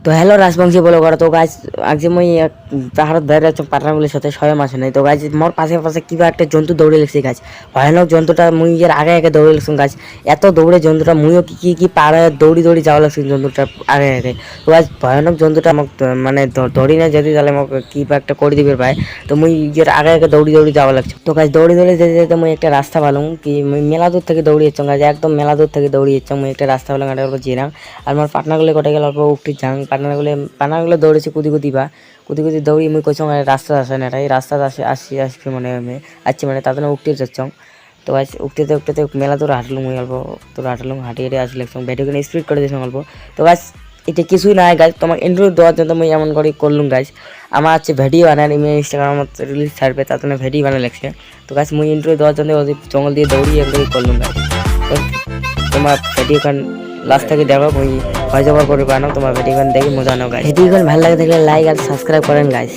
তো হ্যালো রাজবংশী বলো করা তো গাছ আজকে মুই পাহাড়ত বাইরে যাচ্ছ পাটনাগুলির সাথে স্বয়ং আসে নাই তো গাছ মোর পাশে পাশে কিবা একটা জন্তু দৌড়ে লেগছি গাছ ভয়ানক জন্তুটা মুই এর আগে আগে দৌড়ে লেগছি গাছ এত দৌড়ে জন্তুটা মুইও কি কি কি পাড়ে দৌড়ি দৌড়ি যাওয়া লাগছে জন্তুটার আগে আগে তো গাছ ভয়ানক জন্তুটা মোক মানে দৌড়ি না যদি তাহলে মোক কিবা একটা করে দিবে ভাই তো মুই এর আগে আগে দৌড়ি দৌড়ি যাওয়া লাগছে তো গাছ দৌড়ি দৌড়ি যেতে যেতে মুই একটা রাস্তা পালাম কি মুই মেলা দূর থেকে দৌড়ি যাচ্ছ গাছ একদম মেলা দূর থেকে দৌড়ি যাচ্ছ মুই একটা রাস্তা পালাম এটা জিরাম আর মোর পাটনাগুলি কটে গেল অল্প উঠি যাং পাটনাগুলো দৌড়েছি কুদি কুদি দৌড়ি মুই কইছ রাস্তা আসে না এই রাস্তা আসছি মানে আসছি মানে তাদের উঠতে যাচ্ছ তো গাছ উঠতে মেলা দূর হাঁটলুম মুই অল্প তোর হাঁটলুম হাঁটিয়ে আসলে ভিডিওকে স্পিড করে দিয়েছিলাম অল্প তো গাছ এটা কিছুই নাই গাছ তোমাকে ইন্টারভিউ দেওয়ার জন্য মুই এমন করে করলুম গাছ আমার হচ্ছে ভিডিও বানার ইনস্টাগ্রাম রিলিজ ছাড়বে তার জন্য ভিডিও বানা লাগছে তো গাছ মুই ইন্টারভিউ দেওয়ার জন্য জঙ্গল দিয়ে দৌড়িয়ে এমন করলুম গাছ তো তোমার ভিডিও গান লাস্ট থেকে দেখো মুই ভয় জবর করে বানাও তোমার ভিডিও গান দেখে মজা নাও গাইস ভিডিও গান ভালো লাগে থাকলে লাইক আর সাবস্ক্রাইব করেন গাইস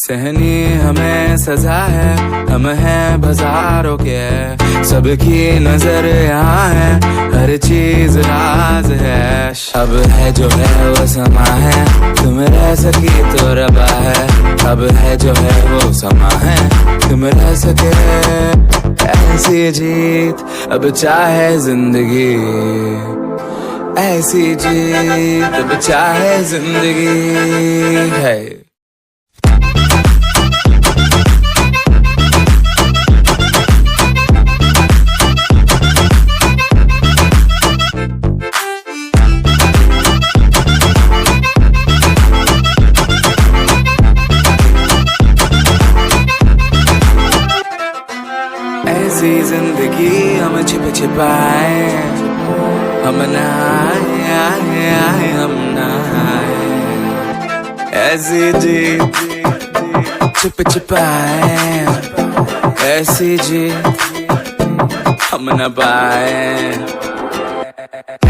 सहनी हमें सजा है हम हैं बाजारों के सबकी नजर यहाँ है हर चीज राज है अब है जो है वो समा है तुम रह सकी तो रबा है अब है जो है वो समा है तुम रह सके ऐसी जीत अब चाहे जिंदगी ऐसी जीत अब चाहे जिंदगी है ऐसी जिंदगी हम छिप छिपाए हम नहाए हम नहाए ऐसी जी छिप छिपाए ऐसी जी हम न पाए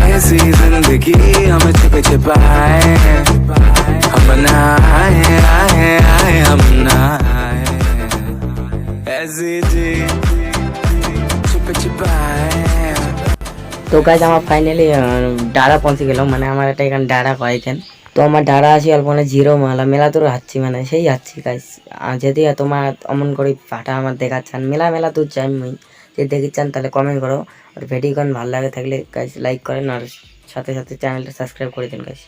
ऐसी जिंदगी हम छिप छिपाए हम नहाए हम नहाए ऐसी जी তো গাইজ আমার ফাইনালি ডাড়া পৌঁছে গেলাম মানে আমার একটা এখানে ডাড়া কয় এখানে তো আমার ডাড়া আসি অল্প মানে জিরো মেলা দূর হাঁটছি মানে সেই হাঁটছি গাইজ যদি তোমার অমন করে ফাটা আমার দেখাচ্ছেন মেলা দূর যাই মুই যদি দেখিচ্ছেন তাহলে কমেন্ট করো আর ভিডিও গান ভালো লাগে থাকলে গাইজ লাইক করেন আর সাথে সাথে চ্যানেলটা সাবস্ক্রাইব করে দিন গাইজ।